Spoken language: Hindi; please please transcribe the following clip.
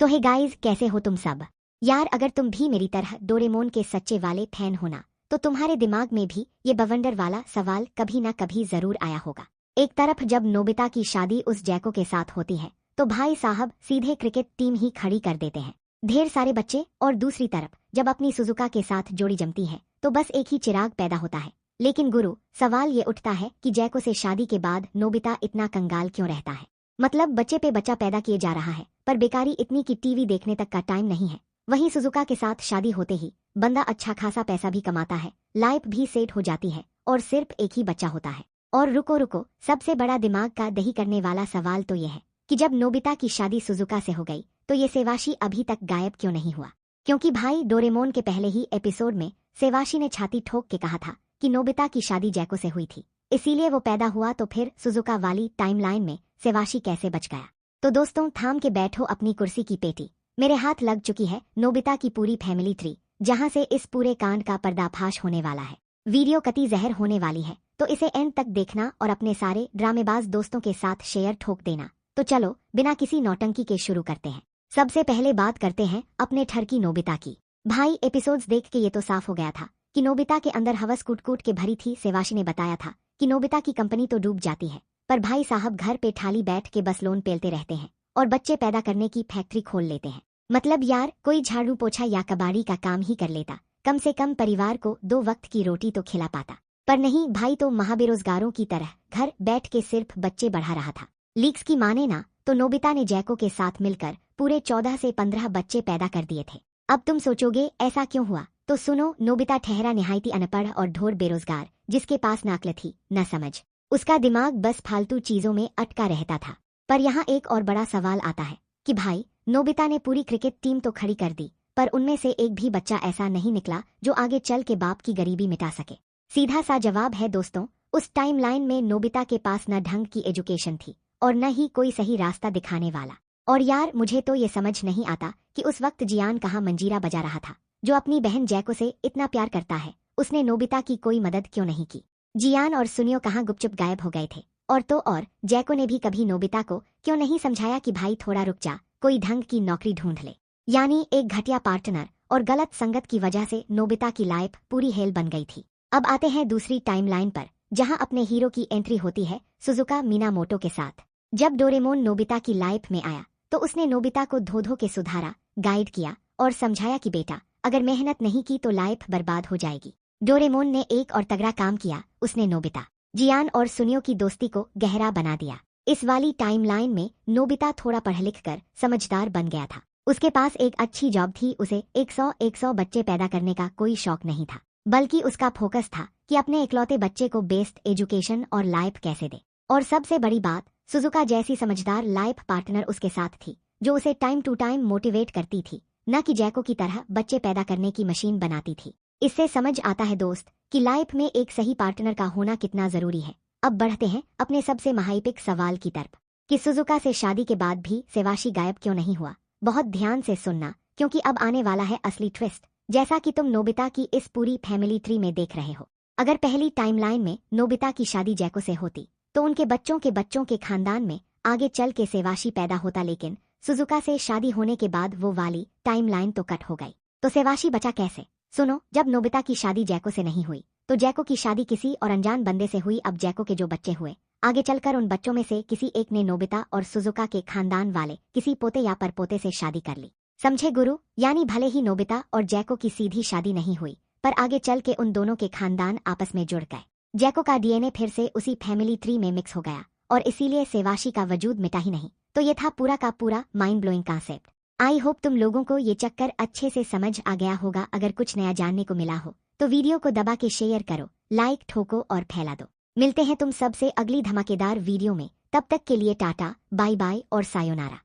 सो हे गाइस, कैसे हो तुम सब। यार अगर तुम भी मेरी तरह डोरेमोन के सच्चे वाले फैन होना तो तुम्हारे दिमाग में भी ये बवंडर वाला सवाल कभी ना कभी जरूर आया होगा। एक तरफ जब नोबिता की शादी उस जैको के साथ होती है तो भाई साहब सीधे क्रिकेट टीम ही खड़ी कर देते हैं, ढेर सारे बच्चे। और दूसरी तरफ जब अपनी सुजुका के साथ जोड़ी जमती है तो बस एक ही चिराग पैदा होता है। लेकिन गुरु, सवाल ये उठता है कि जैको से शादी के बाद नोबिता इतना कंगाल क्यों रहता है। मतलब बच्चे पे बच्चा पैदा किए जा रहा है पर बेकारी इतनी कि टीवी देखने तक का टाइम नहीं है। वहीं सुजुका के साथ शादी होते ही बंदा अच्छा खासा पैसा भी कमाता है, लाइफ भी सेट हो जाती है और सिर्फ एक ही बच्चा होता है। और रुको रुको, सबसे बड़ा दिमाग का दही करने वाला सवाल तो यह है कि जब नोबिता की शादी सुजुका से हो गई तो ये सेवाशी अभी तक गायब क्यों नहीं हुआ। क्योंकि भाई डोरेमोन के पहले ही एपिसोड में सेवाशी ने छाती ठोक के कहा था कि नोबिता की शादी जैको से हुई थी, इसीलिए वो पैदा हुआ। तो फिर सुजुका वाली टाइमलाइन में सेवाशी कैसे बच गया। तो दोस्तों थाम के बैठो अपनी कुर्सी की पेटी, मेरे हाथ लग चुकी है नोबिता की पूरी फैमिली ट्री, जहां से इस पूरे कांड का पर्दाफाश होने वाला है। वीडियो कती जहर होने वाली है तो इसे एंड तक देखना और अपने सारे ड्रामेबाज दोस्तों के साथ शेयर ठोक देना। तो चलो बिना किसी नौटंकी के शुरू करते हैं। सबसे पहले बात करते हैं अपने ठरकी नोबिता की। भाई एपिसोड्स देख के ये तो साफ हो गया था कि नोबिता के अंदर हवस कूट कूट के भरी थी। सेवाशी ने बताया था कि नोबिता की कंपनी तो डूब जाती है पर भाई साहब घर पे ठाली बैठ के बस लोन पेलते रहते हैं और बच्चे पैदा करने की फैक्ट्री खोल लेते हैं। मतलब यार कोई झाड़ू पोछा या कबाड़ी का काम ही कर लेता, कम से कम परिवार को 2 वक्त की रोटी तो खिला पाता। पर नहीं, भाई तो महाबेरोजगारों की तरह घर बैठ के सिर्फ बच्चे बढ़ा रहा था। लीक्स की माने ना तो नोबिता ने जैको के साथ मिलकर पूरे 14 से 15 बच्चे पैदा कर दिए थे। अब तुम सोचोगे ऐसा क्यों हुआ, तो सुनो। नोबिता ठहरा निहायती अनपढ़ और ढोर बेरोजगार, जिसके पास ना अक्ल थी न समझ। उसका दिमाग बस फालतू चीजों में अटका रहता था। पर यहाँ एक और बड़ा सवाल आता है कि भाई नोबिता ने पूरी क्रिकेट टीम तो खड़ी कर दी पर उनमें से एक भी बच्चा ऐसा नहीं निकला जो आगे चल के बाप की गरीबी मिटा सके। सीधा सा जवाब है दोस्तों, उस टाइमलाइन में नोबिता के पास न ढंग की एजुकेशन थी और न ही कोई सही रास्ता दिखाने वाला। और यार मुझे तो ये समझ नहीं आता कि उस वक्त जियान कहाँ मंजीरा बजा रहा था, जो अपनी बहन जैको से इतना प्यार करता है। उसने नोबिता की कोई मदद क्यों नहीं की। जियान और सुनियो कहाँ गुपचुप गायब हो गए थे। और तो और जैको ने भी कभी नोबिता को क्यों नहीं समझाया कि भाई थोड़ा रुक जा, कोई ढंग की नौकरी ढूंढ ले। यानी एक घटिया पार्टनर और गलत संगत की वजह से नोबिता की लाइफ पूरी हेल बन गई थी। अब आते हैं दूसरी टाइमलाइन पर, जहां अपने हीरो की एंट्री होती है सुजुका मिनामोटो के साथ। जब डोरेमोन नोबिता की लाइफ में आया तो उसने नोबिता को धो धो के सुधारा, गाइड किया और समझाया कि बेटा अगर मेहनत नहीं की तो लाइफ बर्बाद हो जाएगी। डोरेमोन ने एक और तगड़ा काम किया, उसने नोबिता, जियान और सुनियो की दोस्ती को गहरा बना दिया। इस वाली टाइमलाइन में नोबिता थोड़ा पढ़ लिख कर समझदार बन गया था। उसके पास एक अच्छी जॉब थी, उसे 100 बच्चे पैदा करने का कोई शौक नहीं था, बल्कि उसका फोकस था कि अपने इकलौते बच्चे को बेस्ट एजुकेशन और लाइफ कैसे दे। और सबसे बड़ी बात, सुजुका जैसी समझदार लाइफ पार्टनर उसके साथ थी जो उसे टाइम टू टाइम मोटिवेट करती थी, न कि जैको की तरह बच्चे पैदा करने की मशीन बनाती थी। इससे समझ आता है दोस्त कि लाइफ में एक सही पार्टनर का होना कितना जरूरी है। अब बढ़ते हैं अपने सबसे महाइपिक सवाल की तरफ कि सुजुका से शादी के बाद भी सेवाशी गायब क्यों नहीं हुआ। बहुत ध्यान से सुनना क्योंकि अब आने वाला है असली ट्विस्ट, जैसा कि तुम नोबिता की इस पूरी फैमिली ट्री में देख रहे हो। अगर पहली टाइमलाइन में नोबिता की शादी जैको से होती तो उनके बच्चों के खानदान में आगे चल के सेवाशी पैदा होता, लेकिन सुजुका से शादी होने के बाद वो वाली टाइमलाइन तो कट हो गई। तो सेवाशी बचा कैसे? सुनो, जब नोबिता की शादी जैको से नहीं हुई तो जैको की शादी किसी और अनजान बंदे से हुई। अब जैको के जो बच्चे हुए, आगे चलकर उन बच्चों में से किसी एक ने नोबिता और सुजुका के खानदान वाले किसी पोते या परपोते से शादी कर ली। समझे गुरु? यानी भले ही नोबिता और जैको की सीधी शादी नहीं हुई पर आगे चल के उन दोनों के खानदान आपस में जुड़ गए। जैको का डीएनए फिर से उसी फैमिली ट्री में मिक्स हो गया और इसीलिए सेवाशी का वजूद मिटा ही नहीं। तो ये था पूरा का पूरा mind blowing concept. I hope तुम लोगों को ये चक्कर अच्छे से समझ आ गया होगा। अगर कुछ नया जानने को मिला हो तो वीडियो को दबा के शेयर करो, लाइक ठोको और फैला दो। मिलते हैं तुम सबसे अगली धमाकेदार वीडियो में, तब तक के लिए टाटा बाय बाय और सायोनारा।